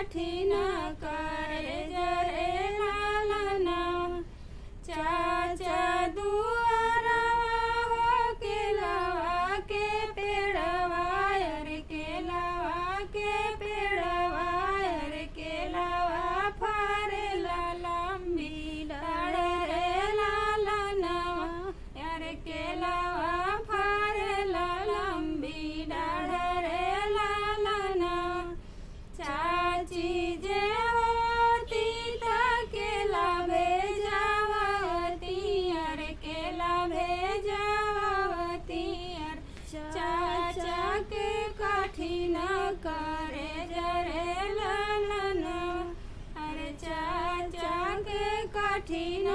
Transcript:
कठिन करे जरे लालना चाचा दुआरा हो के लवा के पेड़वा अरे के लवा के पेड़वा अरे के लवा फारे लंबी डाढ़ रे लालना अरे के लवा फारे लंबी डाढ़ रे लालना चाची जे होती केला भेजावती अरे केला भेजावती चाचा के कठिन करे जरे लालना अरे चाचा के कठिन